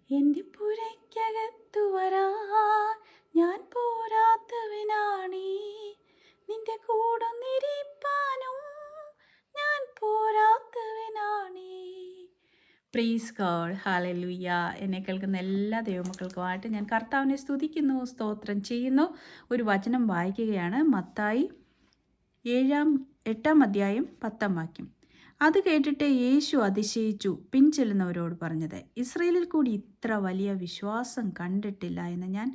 എൻ്റെ പുരയ്ക്കകത്തു വരാൻ ഞാൻ പോരാത്തവനാണേ, നിന്റെ കൂടൊന്നിരിപ്പാനും ഞാൻ പോരാത്തവനാണേ. Praise God, hallelujah. എന്നെ കേൾക്കുന്ന എല്ലാ ദൈവമക്കൾക്കുമായിട്ട് ഞാൻ കർത്താവിനെ സ്തുതിക്കുന്നു, സ്തോത്രം ചെയ്യുന്നു. ഒരു വചനം വായിക്കുകയാണ്. മത്തായി 8-ാം അധ്യായം 10-ാം വാക്യം. അത് കേട്ടിട്ട് യേശു അതിശയിച്ചു പിൻചെല്ലുന്നവരോട് പറഞ്ഞത്, ഇസ്രയേലിൽ കൂടി ഇത്ര വലിയ വിശ്വാസം കണ്ടിട്ടില്ല എന്ന് ഞാൻ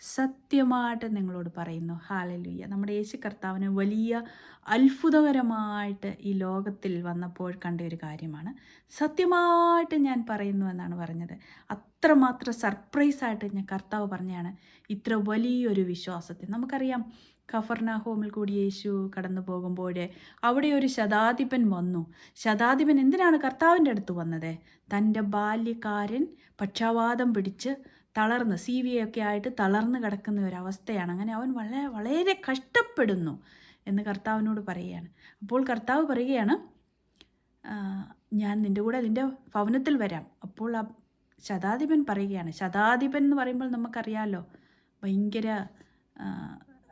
സത്യമായിട്ട് നിങ്ങളോട് പറയുന്നു. ഹല്ലേലൂയ. നമ്മുടെ യേശു കർത്താവിന് വലിയ അത്ഭുതകരമായിട്ട് ഈ ലോകത്തിൽ വന്നപ്പോൾ കണ്ട ഒരു കാര്യമാണ്. സത്യമായിട്ട് ഞാൻ പറയുന്നു എന്നാണ് പറഞ്ഞത്. അത്രമാത്രം സർപ്രൈസായിട്ട് ഞാൻ കർത്താവ് പറഞ്ഞാണ് ഇത്ര വലിയൊരു വിശ്വാസത്തെ. നമുക്കറിയാം, കഫർനാഹോമിൽ കൂടി യേശു കടന്നു പോകുമ്പോൾ അവിടെ ഒരു ശതാധിപൻ വന്നു. ശതാധിപൻ എന്തിനാണ് കർത്താവിൻ്റെ അടുത്ത് വന്നത്? തൻ്റെ ബാല്യക്കാരൻ പക്ഷാവാതം പിടിച്ച് തളർന്ന് സീവിയൊക്കെ ആയിട്ട് തളർന്ന് കിടക്കുന്ന ഒരവസ്ഥയാണ്. അങ്ങനെ അവൻ വളരെ വളരെ കഷ്ടപ്പെടുന്നു എന്ന് കർത്താവിനോട് പറയുകയാണ്. അപ്പോൾ കർത്താവ് പറയുകയാണ്, ഞാൻ നിൻ്റെ കൂടെ നിൻ്റെ ഭവനത്തിൽ വരാം. അപ്പോൾ ആ ശതാധിപൻ പറയുകയാണ്, ശതാധിപൻ എന്ന് പറയുമ്പോൾ നമുക്കറിയാമല്ലോ, ഭയങ്കര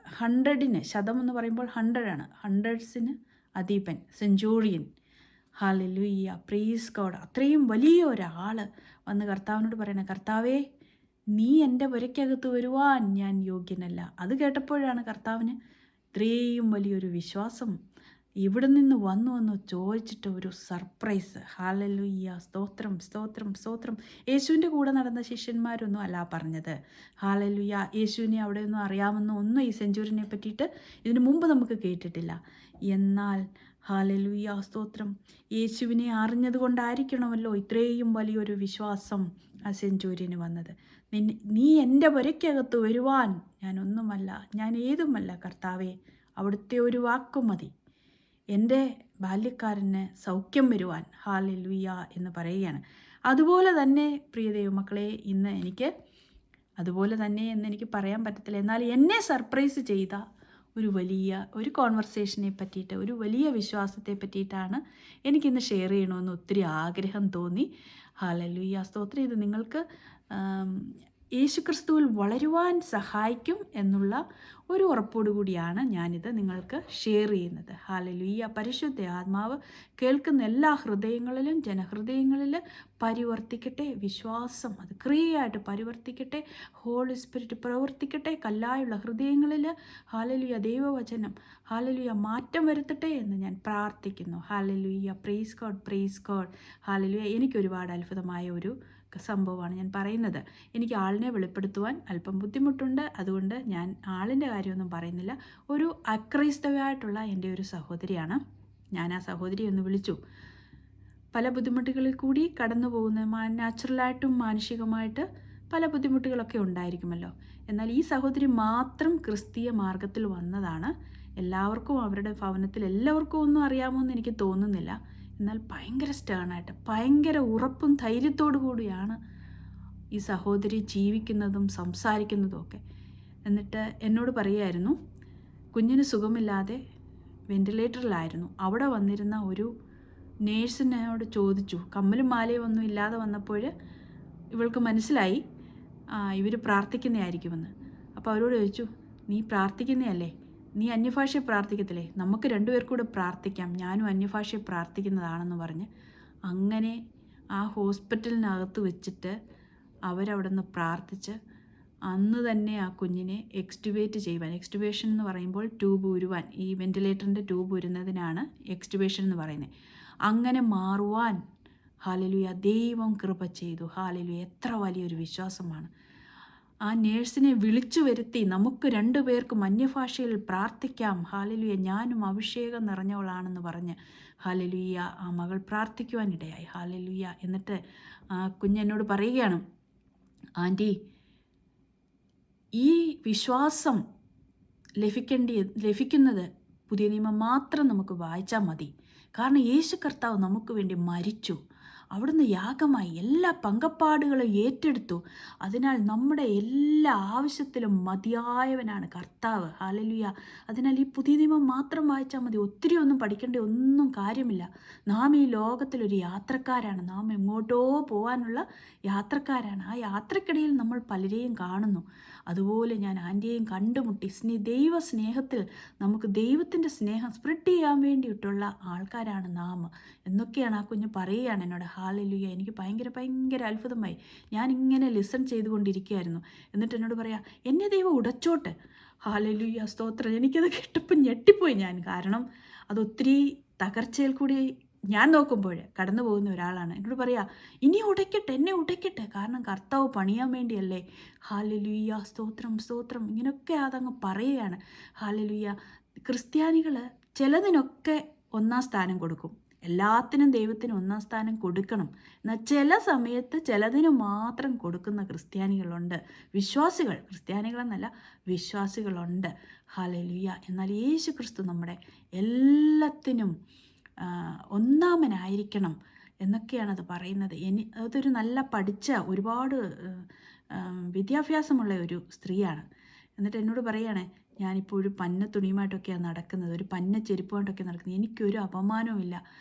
100-ന് ശതം എന്ന് പറയുമ്പോൾ 100 ആണ്. 100-ന് അധീപൻ, സെഞ്ചൂറിയൻ. Hallelujah, praise God. അത്രയും വലിയ ഒരാൾ വന്ന് കർത്താവിനോട് പറയണേ, കർത്താവേ, നീ എൻ്റെ പുരയ്ക്കകത്ത് വരുവാൻ ഞാൻ യോഗ്യനല്ല. അത് കേട്ടപ്പോഴാണ് കർത്താവിന് ഇത്രയും വലിയൊരു വിശ്വാസം ഇവിടെ നിന്ന് വന്നു എന്ന് ചോദിച്ചിട്ട് ഒരു സർപ്രൈസ്. ഹല്ലേലൂയ, സ്തോത്രം സ്തോത്രം സ്തോത്രം. യേശുവിൻ്റെ കൂടെ നടന്ന ശിഷ്യന്മാരൊന്നും അല്ല പറഞ്ഞത്. ഹല്ലേലൂയ. യേശുവിനെ അവിടെയൊന്നും അറിയാമെന്നോ ഒന്നും ഈ സെഞ്ചുറിനെ പറ്റിയിട്ട് ഇതിനു മുമ്പ് നമുക്ക് കേട്ടിട്ടില്ല. എന്നാൽ ഹല്ലേലൂയ, സ്തോത്രം, യേശുവിനെ അറിഞ്ഞതുകൊണ്ടായിരിക്കണമല്ലോ ഇത്രയും വലിയൊരു വിശ്വാസം ആ സെഞ്ചൂര്യന് വന്നത്. നീ എൻ്റെ പുരയ്ക്കകത്ത് വരുവാൻ ഞാനൊന്നുമല്ല, ഞാൻ ഏതുമല്ല കർത്താവേ, അവിടുത്തെ ഒരു വാക്കും മതി എൻ്റെ ബാല്യക്കാരന് സൗഖ്യം വരുവാൻ. ഹല്ലേലൂയ എന്ന് പറയുകയാണ്. അതുപോലെ തന്നെ പ്രിയ ദൈവമക്കളെ, ഇന്ന് എനിക്ക് അതുപോലെ തന്നെ എന്ന് എനിക്ക് പറയാൻ പറ്റത്തില്ല. എന്നാൽ എന്നെ സർപ്രൈസ് ചെയ്ത ഒരു കോൺവെർസേഷനെ പറ്റിയിട്ട്, ഒരു വലിയ വിശ്വാസത്തെ പറ്റിയിട്ടാണ് എനിക്കിന്ന് ഷെയർ ചെയ്യണമെന്ന് ഒത്തിരി ആഗ്രഹം തോന്നി. ഹല്ലേലൂയ, സ്തോത്രം. ഇത് നിങ്ങൾക്ക് യേശുക്രിസ്തുവിൽ വളരുവാൻ സഹായിക്കും എന്നുള്ള ഒരു ഉറപ്പോടുകൂടിയാണ് ഞാനിത് നിങ്ങൾക്ക് ഷെയർ ചെയ്യുന്നത്. ഹല്ലേലൂയ. പരിശുദ്ധ ആത്മാവ് കേൾക്കുന്ന എല്ലാ ഹൃദയങ്ങളിലും ജനഹൃദയങ്ങളിൽ പരിവർത്തിക്കട്ടെ. വിശ്വാസം അത് ക്രിയയായിട്ട് പരിവർത്തിക്കട്ടെ. ഹോളി സ്പിരിറ്റ് പ്രവർത്തിക്കട്ടെ കല്ലായുള്ള ഹൃദയങ്ങളിൽ. ഹല്ലേലൂയ. ദൈവവചനം ഹല്ലേലൂയ മാറ്റം വരുത്തട്ടെ എന്ന് ഞാൻ പ്രാർത്ഥിക്കുന്നു. Hallelujah. Praise God, praise God. Hallelujah. എനിക്കൊരുപാട് അത്ഭുതമായ ഒരു സംഭവമാണ് ഞാൻ പറയുന്നത്. എനിക്ക് ആളിനെ വെളിപ്പെടുത്തുവാൻ അല്പം ബുദ്ധിമുട്ടുണ്ട്. അതുകൊണ്ട് ഞാൻ ആളിൻ്റെ കാര്യമൊന്നും പറയുന്നില്ല. ഒരു അക്രൈസ്തവയായിട്ടുള്ള എൻ്റെ ഒരു സഹോദരിയാണ്. ഞാൻ ആ സഹോദരിയെ ഒന്ന് വിളിച്ചു. പല ബുദ്ധിമുട്ടുകളിൽ കൂടി കടന്നു പോകുന്ന, നാച്ചുറലായിട്ടും മാനുഷികമായിട്ട് പല ബുദ്ധിമുട്ടുകളൊക്കെ ഉണ്ടായിരിക്കുമല്ലോ. എന്നാൽ ഈ സഹോദരി മാത്രം ക്രിസ്തീയ മാർഗത്തിൽ വന്നതാണ്. എല്ലാവർക്കും അവരുടെ ഭവനത്തിൽ എല്ലാവർക്കും ഒന്നും അറിയാമോയെന്ന് എനിക്ക് തോന്നുന്നില്ല. എന്നാൽ ഭയങ്കര സ്റ്റേണായിട്ട് ഭയങ്കര ഉറപ്പും ധൈര്യത്തോടു കൂടിയാണ് ഈ സഹോദരി ജീവിക്കുന്നതും സംസാരിക്കുന്നതും ഒക്കെ. എന്നിട്ട് എന്നോട് പറയുമായിരുന്നു, കുഞ്ഞിന് സുഖമില്ലാതെ വെൻറ്റിലേറ്ററിലായിരുന്നു. അവിടെ വന്നിരുന്ന ഒരു നേഴ്സിനോട് ചോദിച്ചു, കമ്മലും മാലയും ഒന്നും ഇല്ലാതെ വന്നപ്പോൾ ഇവൾക്ക് മനസ്സിലായി ഇവർ പ്രാർത്ഥിക്കുന്നതായിരിക്കുമെന്ന്. അപ്പോൾ അവരോട് ചോദിച്ചു, നീ പ്രാർത്ഥിക്കുന്നതല്ലേ, നീ അന്യഭാഷയെ പ്രാർത്ഥിക്കത്തില്ലേ, നമുക്ക് രണ്ടുപേർക്കൂടെ പ്രാർത്ഥിക്കാം, ഞാനും അന്യഭാഷയെ പ്രാർത്ഥിക്കുന്നതാണെന്ന് പറഞ്ഞ് അങ്ങനെ ആ ഹോസ്പിറ്റലിനകത്ത് വെച്ചിട്ട് അവരവിടെ നിന്ന് പ്രാർത്ഥിച്ച് അന്ന് തന്നെ ആ കുഞ്ഞിനെ എക്സ്റ്റുബേറ്റ് ചെയ്യുവാൻ, എക്സ്റ്റുബേഷൻ എന്ന് പറയുമ്പോൾ ട്യൂബ് ഉരുവാൻ, ഈ വെൻറ്റിലേറ്ററിൻ്റെ ട്യൂബ് ഉരുന്നതിനാണ് എക്സ്റ്റുബേഷൻ എന്ന് പറയുന്നത്, അങ്ങനെ മാറുവാൻ ഹല്ലേലൂയ ദൈവം കൃപ ചെയ്തു. ഹല്ലേലൂയ. എത്ര വലിയൊരു വിശ്വാസമാണ്. ആ നേഴ്സിനെ വിളിച്ചു വരുത്തി നമുക്ക് രണ്ടുപേർക്കും അന്യഭാഷയിൽ പ്രാർത്ഥിക്കാം. ഹല്ലേലൂയ. ഞാനും അഭിഷേകം നിറഞ്ഞവളാണെന്ന് പറഞ്ഞ് ഹല്ലേലൂയ ആ മകൾ പ്രാർത്ഥിക്കുവാനിടയായി. ഹല്ലേലൂയ. എന്നിട്ട് ആ കുഞ്ഞെന്നോട് പറയുകയാണ്, ആൻറ്റി, ഈ വിശ്വാസം ലഭിക്കുന്നത് പുതിയ നിയമം മാത്രം നമുക്ക് വായിച്ചാൽ മതി. കാരണം യേശു കർത്താവ് നമുക്ക് വേണ്ടി മരിച്ചു. അവിടുന്ന് യാഗമായി എല്ലാ പങ്കപ്പാടുകളും ഏറ്റെടുത്തു. അതിനാൽ നമ്മുടെ എല്ലാ ആവശ്യത്തിലും മതിയായവനാണ് കർത്താവ്. ഹല്ലേലൂയ. അതിനാൽ ഈ പുതിയ നിയമം മാത്രം വായിച്ചാൽ മതി, ഒത്തിരി ഒന്നും പഠിക്കേണ്ട ഒന്നും കാര്യമില്ല. നാം ഈ ലോകത്തിലൊരു യാത്രക്കാരാണ്. നാം എങ്ങോട്ടോ പോകാനുള്ള യാത്രക്കാരാണ്. ആ യാത്രക്കിടയിൽ നമ്മൾ പലരെയും കാണുന്നു. അതുപോലെ ഞാൻ ആൻറ്റിയെയും കണ്ടുമുട്ടി. ദൈവ സ്നേഹത്തിൽ നമുക്ക് ദൈവത്തിൻ്റെ സ്നേഹം സ്പ്രെഡ് ചെയ്യാൻ വേണ്ടിയിട്ടുള്ള ആൾക്കാരാണ് നാം എന്നൊക്കെയാണ് ആ കുഞ്ഞ് പറയുകയാണ് എന്നോട്. ഹല്ലേലൂയ. എനിക്ക് ഭയങ്കര അത്ഭുതമായി. ഞാനിങ്ങനെ ലിസൺ ചെയ്തുകൊണ്ടിരിക്കുകയായിരുന്നു. എന്നിട്ട് എന്നോട് പറയാം, എന്നെ ദൈവം ഉടച്ചോട്ട്. ഹല്ലേലൂയ, സ്തോത്രം. എനിക്കത് കേട്ടപ്പോൾ ഞെട്ടിപ്പോയി ഞാൻ. കാരണം അതൊത്തിരി തകർച്ചയിൽ കൂടി ഞാൻ നോക്കുമ്പോൾ കടന്നു പോകുന്ന ഒരാളാണ്. എന്നോട് പറയാ, ഇനി ഉടയ്ക്കട്ടെ, എന്നെ ഉടയ്ക്കട്ടെ, കാരണം കർത്താവ് പണിയാൻ വേണ്ടിയല്ലേ. ഹല്ലേലൂയ, സ്തോത്രം സ്തോത്രം. ഇങ്ങനെയൊക്കെ അതങ്ങ് പറയുകയാണ്. ഹല്ലേലൂയ. ക്രിസ്ത്യാനികൾ ചിലതിനൊക്കെ ഒന്നാം സ്ഥാനം കൊടുക്കും. എല്ലാത്തിനും ദൈവത്തിന് ഒന്നാം സ്ഥാനം കൊടുക്കണം. എന്നാൽ ചില സമയത്ത് ചിലതിന് മാത്രം കൊടുക്കുന്ന ക്രിസ്ത്യാനികളുണ്ട്. ക്രിസ്ത്യാനികളെന്നല്ല, വിശ്വാസികളുണ്ട്. ഹല്ലേലൂയ. എന്നാൽ യേശു ക്രിസ്തു നമ്മുടെ എല്ലാത്തിനും ഒന്നാമനായിരിക്കണം എന്നൊക്കെയാണത് പറയുന്നത്. അതൊരു നല്ല പഠിച്ച, ഒരുപാട് വിദ്യാഭ്യാസമുള്ള ഒരു സ്ത്രീയാണ്. എന്നിട്ട് എന്നോട് പറയുകയാണ്, ഞാനിപ്പോൾ ഒരു പന്ന തുണിയുമായിട്ടൊക്കെയാണ് നടക്കുന്നത്, ഒരു പന്ന ചെരുപ്പുമായിട്ടൊക്കെ നടക്കുന്നത്. എനിക്കൊരു അപമാനവുമില്ല.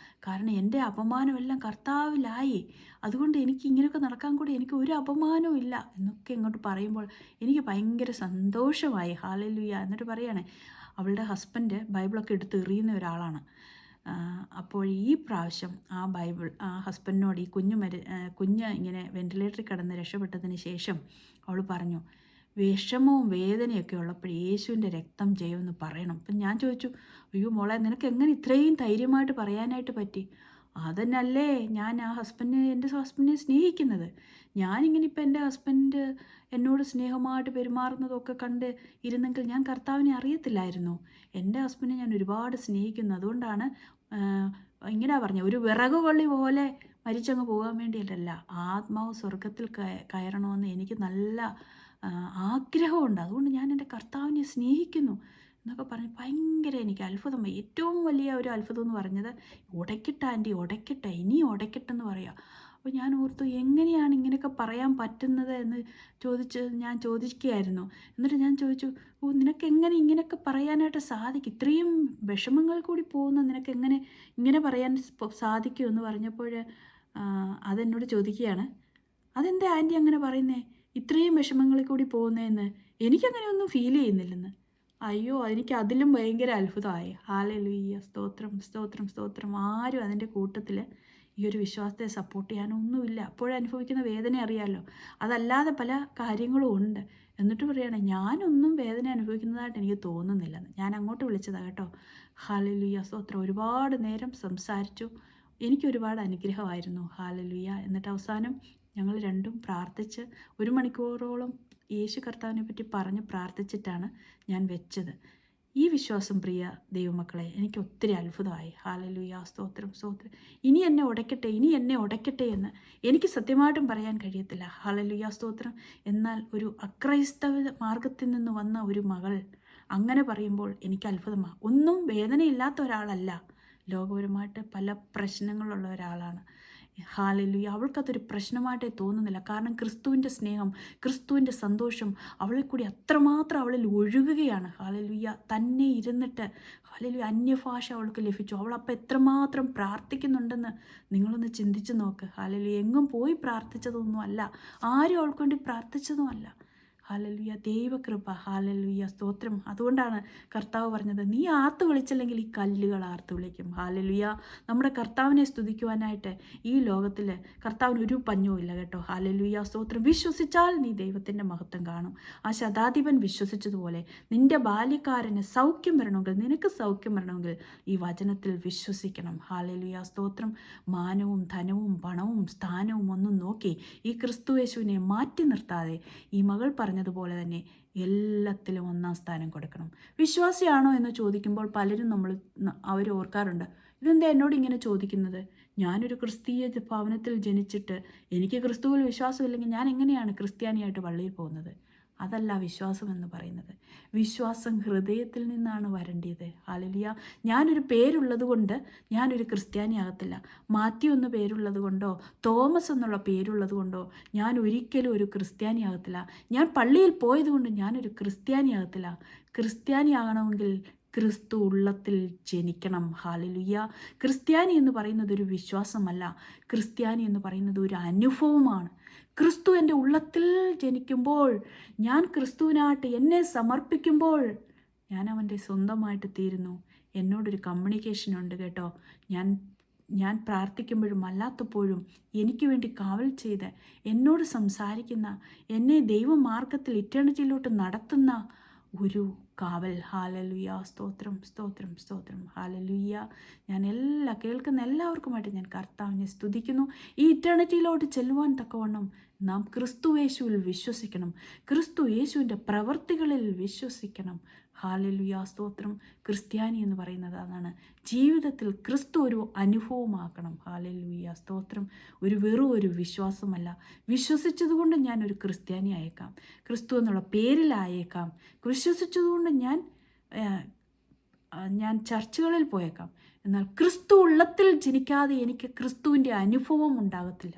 കാരണം എൻ്റെ അപമാനമെല്ലാം കർത്താവിലായി. അതുകൊണ്ട് എനിക്ക് ഇങ്ങനെയൊക്കെ നടക്കാൻ കൂടി എനിക്ക് ഒരു അപമാനവും ഇല്ല എന്നൊക്കെ ഇങ്ങോട്ട് പറയുമ്പോൾ എനിക്ക് ഭയങ്കര സന്തോഷമായി. ഹല്ലേലൂയ. എന്നിട്ട് പറയുകയാണ്, അവളുടെ ഹസ്ബൻഡ് ബൈബിളൊക്കെ എടുത്ത് എറിയുന്ന ഒരാളാണ്. അപ്പോൾ ഈ പ്രാവശ്യം ആ ഹസ്ബൻഡിനോട് ഈ കുഞ്ഞ് ഇങ്ങനെ വെൻറ്റിലേറ്ററിൽ കിടന്ന് രക്ഷപ്പെട്ടതിന് ശേഷം അവൾ പറഞ്ഞു, വിഷമവും വേദനയൊക്കെ ഉള്ളപ്പോൾ യേശുവിൻ്റെ രക്തം ചെയ്യുമെന്ന് പറയണം. അപ്പം ഞാൻ ചോദിച്ചു, അയ്യോ മോളെ, നിനക്ക് എങ്ങനെ ഇത്രയും ധൈര്യമായിട്ട് പറയാനായിട്ട് പറ്റി? അതന്നല്ലേ ഞാൻ എൻ്റെ ഹസ്ബൻഡിനെ സ്നേഹിക്കുന്നത്. ഞാനിങ്ങനെ ഇപ്പം എൻ്റെ ഹസ്ബൻഡ് എന്നോട് സ്നേഹമായിട്ട് പെരുമാറുന്നതൊക്കെ കണ്ട് ഇരുന്നെങ്കിൽ ഞാൻ കർത്താവിനെ അറിയത്തില്ലായിരുന്നു. എൻ്റെ ഹസ്ബൻഡിനെ ഞാൻ ഒരുപാട് സ്നേഹിക്കുന്നു. അതുകൊണ്ടാണ് ഇങ്ങനെ പറഞ്ഞത്, ഒരു വിറക് കൊള്ളി പോലെ മരിച്ചങ്ങ് പോകാൻ വേണ്ടിയിട്ടല്ല, ആത്മാവ് സ്വർഗത്തിൽ കയറണമെന്ന് എനിക്ക് നല്ല ആഗ്രഹമുണ്ട്. അതുകൊണ്ട് ഞാൻ എൻ്റെ കർത്താവിനെ സ്നേഹിക്കുന്നു എന്നൊക്കെ പറഞ്ഞ് ഭയങ്കര എനിക്ക് അത്ഭുതമായി. ഏറ്റവും വലിയ ഒരു അത്ഭുതം എന്ന് പറഞ്ഞത്, ഉടയ്ക്കട്ടെ ആൻറ്റി, ഉടയ്ക്കട്ടെ, ഇനി ഉടയ്ക്കട്ടെന്ന് പറയാം. അപ്പോൾ ഞാൻ ഓർത്തു, എങ്ങനെയാണ് ഇങ്ങനെയൊക്കെ പറയാൻ പറ്റുന്നത് എന്ന് ഞാൻ ചോദിക്കുകയായിരുന്നു. എന്നിട്ട് ഞാൻ ചോദിച്ചു, നിനക്ക് എങ്ങനെ ഇങ്ങനെയൊക്കെ പറയാനായിട്ട് സാധിക്കും? ഇത്രയും വിഷമങ്ങൾ കൂടി പോകുന്ന നിനക്ക് എങ്ങനെ ഇങ്ങനെ പറയാൻ സാധിക്കും എന്ന് പറഞ്ഞപ്പോൾ അതെന്നോട് ചോദിക്കുകയാണ്, അതെന്താ ആൻറ്റി അങ്ങനെ പറയുന്നേ, ഇത്രയും വിഷമങ്ങളിൽ കൂടി പോകുന്നതെന്ന്? എനിക്കങ്ങനെ ഒന്നും ഫീൽ ചെയ്യുന്നില്ലെന്ന്. അയ്യോ, എനിക്ക് അതിലും ഭയങ്കര അത്ഭുതമായി. ഹല്ലേലൂയ, സ്തോത്രം സ്തോത്രം സ്തോത്രം. ആരും അതിൻ്റെ കൂട്ടത്തിൽ ഈ ഒരു വിശ്വാസത്തെ സപ്പോർട്ട് ചെയ്യാനൊന്നുമില്ല. അപ്പോഴനുഭവിക്കുന്ന വേദന അറിയാമല്ലോ. അതല്ലാതെ പല കാര്യങ്ങളും ഉണ്ട്. എന്നിട്ട് പറയുകയാണ്, ഞാനൊന്നും വേദന അനുഭവിക്കുന്നതായിട്ട് എനിക്ക് തോന്നുന്നില്ലെന്ന്. ഞാൻ അങ്ങോട്ട് വിളിച്ചതാണ് കേട്ടോ. ഹല്ലേലൂയ, സ്തോത്രം. ഒരുപാട് നേരം സംസാരിച്ചു. എനിക്കൊരുപാട് അനുഗ്രഹമായിരുന്നു. ഹല്ലേലൂയ. എന്നിട്ട് അവസാനം ഞങ്ങൾ രണ്ടും പ്രാർത്ഥിച്ച് 1 മണിക്കൂറോളം യേശു കർത്താവിനെ പറ്റി പറഞ്ഞ് പ്രാർത്ഥിച്ചിട്ടാണ് ഞാൻ വെച്ചത്. ഈ വിശ്വാസം, പ്രിയ ദൈവമക്കളെ, എനിക്ക് ഒത്തിരി അത്ഭുതമായി. ഹല്ലേലൂയ, സ്തോത്രം സ്തോത്രം. ഇനി എന്നെ ഉടയ്ക്കട്ടെ എന്ന് എനിക്ക് സത്യമായിട്ടും പറയാൻ കഴിയത്തില്ല. ഹല്ലേലൂയ, സ്തോത്രം. എന്നാൽ ഒരു അക്രൈസ്തവ മാർഗത്തിൽ നിന്ന് വന്ന ഒരു മകൾ അങ്ങനെ പറയുമ്പോൾ എനിക്ക് അത്ഭുതമാണ്. ഒന്നും വേദനയില്ലാത്ത ഒരാളല്ല, ലോകപരമായിട്ട് പല പ്രശ്നങ്ങളുള്ള ഒരാളാണ്. ഹല്ലേലൂയ. അവൾക്കതൊരു പ്രശ്നമായിട്ടേ തോന്നുന്നില്ല. കാരണം ക്രിസ്തുവിൻ്റെ സ്നേഹം, ക്രിസ്തുവിൻ്റെ സന്തോഷം അവളിൽ കൂടി അത്രമാത്രം അവളിൽ ഒഴുകുകയാണ്. ഹല്ലേലൂയ. തന്നെ ഇരുന്നിട്ട് ഹല്ലേലൂയ, അന്യഭാഷ അവൾക്ക് ലഭിച്ചു. അവളപ്പോൾ എത്രമാത്രം പ്രാർത്ഥിക്കുന്നുണ്ടെന്ന് നിങ്ങളൊന്ന് ചിന്തിച്ച് നോക്ക്. ഹല്ലേലൂയ. എങ്ങും പോയി പ്രാർത്ഥിച്ചതൊന്നും അല്ല, ആരും അവൾക്ക് വേണ്ടി പ്രാർത്ഥിച്ചതുമല്ല. ഹല്ലേലൂയ, ദൈവകൃപ. ഹല്ലേലൂയ, സ്തോത്രം. അതുകൊണ്ടാണ് കർത്താവ് പറഞ്ഞത്, നീ ആർത്ത് വിളിച്ചില്ലെങ്കിൽ ഈ കല്ലുകൾ ആർത്ത് വിളിക്കും. ഹല്ലേലൂയ. നമ്മുടെ കർത്താവിനെ സ്തുതിക്കുവാനായിട്ട് ഈ ലോകത്തിൽ കർത്താവിന് ഒരു പഞ്ഞവും ഇല്ല കേട്ടോ. ഹല്ലേലൂയ, സ്തോത്രം. വിശ്വസിച്ചാൽ നീ ദൈവത്തിൻ്റെ മഹത്വം കാണും. ആ ശതാധിപൻ വിശ്വസിച്ചതുപോലെ നിൻ്റെ ബാല്യക്കാരന് സൗഖ്യം വരണമെങ്കിൽ, നിനക്ക് സൗഖ്യം വരണമെങ്കിൽ ഈ വചനത്തിൽ വിശ്വസിക്കണം. ഹല്ലേലൂയ, സ്തോത്രം. മാനവും ധനവും പണവും സ്ഥാനവും ഒന്നും നോക്കി ഈ ക്രിസ്തുയേശുവിനെ മാറ്റി നിർത്താതെ ഈ മകൾ പറഞ്ഞതുപോലെ തന്നെ എല്ലാത്തിലും ഒന്നാം സ്ഥാനം കൊടുക്കണം. വിശ്വാസിയാണോ എന്ന് ചോദിക്കുമ്പോൾ പലരും അവർ ഓർക്കാറുണ്ട്, ഇതെന്താ എന്നോട് ഇങ്ങനെ ചോദിക്കുന്നത്? ഞാനൊരു ക്രിസ്തീയ ഭവനത്തിൽ ജനിച്ചിട്ട് എനിക്ക് ക്രിസ്തുവിൽ വിശ്വാസമില്ലെങ്കിൽ ഞാൻ എങ്ങനെയാണ് ക്രിസ്ത്യാനിയായിട്ട് പള്ളിയിൽ പോകുന്നത്? അതല്ല വിശ്വാസം എന്ന് പറയുന്നത്. വിശ്വാസം ഹൃദയത്തിൽ നിന്നാണ് വരേണ്ടത്. ഹല്ലേലൂയ. ഞാനൊരു പേരുള്ളത് കൊണ്ട് ഞാനൊരു ക്രിസ്ത്യാനിയാകത്തില്ല. മാത്യു എന്ന പേരുള്ളത് കൊണ്ടോ തോമസ് എന്നുള്ള പേരുള്ളത് കൊണ്ടോ ഞാൻ ഒരിക്കലും ഒരു ക്രിസ്ത്യാനിയാകത്തില്ല. ഞാൻ പള്ളിയിൽ പോയതുകൊണ്ട് ഞാനൊരു ക്രിസ്ത്യാനിയാകത്തില്ല. ക്രിസ്ത്യാനിയാകണമെങ്കിൽ ക്രിസ്തു ഉള്ളത്തിൽ ജനിക്കണം. ഹല്ലേലൂയ. ക്രിസ്ത്യാനി എന്ന് പറയുന്നത് ഒരു വിശ്വാസമല്ല. ക്രിസ്ത്യാനി എന്ന് പറയുന്നത് ഒരു അനുഭവമാണ്. ക്രിസ്തു എൻ്റെ ഉള്ളത്തിൽ ജനിക്കുമ്പോൾ, ഞാൻ ക്രിസ്തുവിനായിട്ട് എന്നെ സമർപ്പിക്കുമ്പോൾ ഞാൻ അവൻ്റെ സ്വന്തമായിട്ട് തീരുന്നു. എന്നോടൊരു കമ്മ്യൂണിക്കേഷൻ ഉണ്ട് കേട്ടോ. ഞാൻ പ്രാർത്ഥിക്കുമ്പോഴും അല്ലാത്തപ്പോഴും എനിക്ക് വേണ്ടി കാവൽ ചെയ്ത് എന്നോട് സംസാരിക്കുന്ന, എന്നെ ദൈവമാർഗത്തിൽ ഇറ്റേണിറ്റിയിലോട്ട് നടത്തുന്ന ഒരു കാവൽ. ഹല്ലേലൂയ. സ്തോത്രം, സ്തോത്രം, സ്തോത്രം. ഹല്ലേലൂയ. ഞാൻ കേൾക്കുന്ന എല്ലാവർക്കുമായിട്ട് ഞാൻ കർത്താവിനെ സ്തുതിക്കുന്നു. ഈ ഇറ്റേണിറ്റിയിലോട്ട് ചെല്ലുവാൻ തക്കവണ്ണം നാം ക്രിസ്തു യേശുവിൽ വിശ്വസിക്കണം. ക്രിസ്തു യേശുവിൻ്റെ പ്രവൃത്തികളിൽ വിശ്വസിക്കണം. ഹല്ലേലൂയ. സ്തോത്രം. ക്രിസ്ത്യാനി എന്ന് പറയുന്നത് അതാണ്. ജീവിതത്തിൽ ക്രിസ്തു ഒരു അനുഭവമാക്കണം. ഹല്ലേലൂയ. സ്തോത്രം. വെറും ഒരു വിശ്വാസമല്ല. വിശ്വസിച്ചതുകൊണ്ട് ഞാനൊരു ക്രിസ്ത്യാനി ആയേക്കാം, ക്രിസ്തു എന്നുള്ള പേരിലായേക്കാം. വിശ്വസിച്ചതുകൊണ്ട് ഞാൻ ചർച്ചുകളിൽ പോയേക്കാം. എന്നാൽ ക്രിസ്തു ഉള്ളത്തിൽ ജനിക്കാതെ എനിക്ക് ക്രിസ്തുവിൻ്റെ അനുഭവം ഉണ്ടാകത്തില്ല.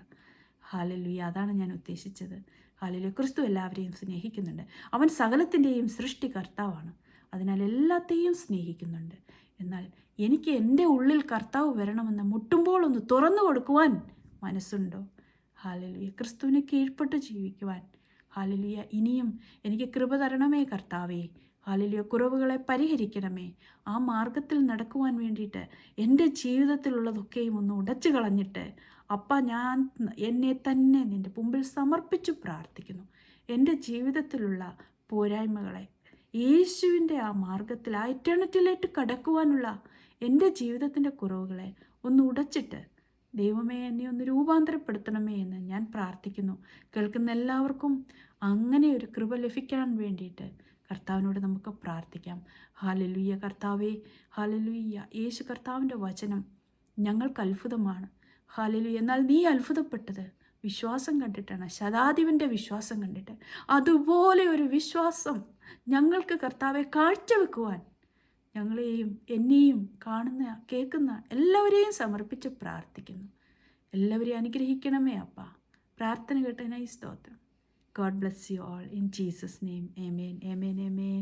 ഹല്ലേലൂയ. അതാണ് ഞാൻ ഉദ്ദേശിച്ചത്. ഹല്ലേലൂയ. ക്രിസ്തു എല്ലാവരെയും സ്നേഹിക്കുന്നുണ്ട്. അവൻ സകലത്തിൻ്റെയും സൃഷ്ടികർത്താവാണ്. അതിനാൽ എല്ലാത്തെയും സ്നേഹിക്കുന്നുണ്ട്. എന്നാൽ എനിക്ക് എൻ്റെ ഉള്ളിൽ കർത്താവ് വരണമെന്ന് മുട്ടുമ്പോൾ ഒന്ന് തുറന്നു കൊടുക്കുവാൻ മനസ്സുണ്ടോ? ഹല്ലേലൂയ. ക്രിസ്തുവിനെ കീഴ്പ്പെട്ട് ജീവിക്കുവാൻ. ഹല്ലേലൂയ. ഇനിയും എനിക്ക് കൃപ തരണമേ കർത്താവേ. ഹല്ലേലൂയ. കുറവുകളെ പരിഹരിക്കണമേ. ആ മാർഗത്തിൽ നടക്കുവാൻ വേണ്ടിയിട്ട് എൻ്റെ ജീവിതത്തിലുള്ളതൊക്കെയും ഒന്ന് ഉടച്ചു കളഞ്ഞിട്ട് അപ്പ ഞാൻ എന്നെ തന്നെ നിൻ്റെ മുമ്പിൽ സമർപ്പിച്ചു പ്രാർത്ഥിക്കുന്നു. എൻ്റെ ജീവിതത്തിലുള്ള പോരായ്മകളെ യേശുവിൻ്റെ ആ മാർഗത്തിൽ ആ ഇറ്റേണിറ്റിയിലേക്ക് കടക്കുവാനുള്ള എൻ്റെ ജീവിതത്തിൻ്റെ കുറവുകളെ ഒന്ന് ഉടച്ചിട്ട് ദൈവമേ എന്നെ ഒന്ന് രൂപാന്തരപ്പെടുത്തണമേ എന്ന് ഞാൻ പ്രാർത്ഥിക്കുന്നു. കേൾക്കുന്ന എല്ലാവർക്കും അങ്ങനെ ഒരു കൃപ ലഭിക്കാൻ വേണ്ടിയിട്ട് കർത്താവിനോട് നമുക്ക് പ്രാർത്ഥിക്കാം. ഹല്ലേലൂയ. കർത്താവേ, ഹല്ലേലൂയ. യേശു കർത്താവിൻ്റെ വചനം ഞങ്ങൾക്ക് അത്ഭുതമാണ്. ഹല്ലേലൂയ. എന്നാൽ നീ അത്ഭുതപ്പെട്ടത് വിശ്വാസം കണ്ടിട്ടാണ്, ശതാധിപൻ്റെ വിശ്വാസം കണ്ടിട്ട്. അതുപോലെ ഒരു വിശ്വാസം ഞങ്ങൾക്ക് കർത്താവെ കാഴ്ചവെക്കുവാൻ ഞങ്ങളെയും എന്നെയും കാണുന്ന കേൾക്കുന്ന എല്ലാവരെയും സമർപ്പിച്ച് പ്രാർത്ഥിക്കുന്നു. എല്ലാവരെയും അനുഗ്രഹിക്കണമേ അപ്പ. പ്രാർത്ഥന കേട്ടതിനായി സ്തോത്രം. God bless you all in Jesus' name. Amen, amen, amen.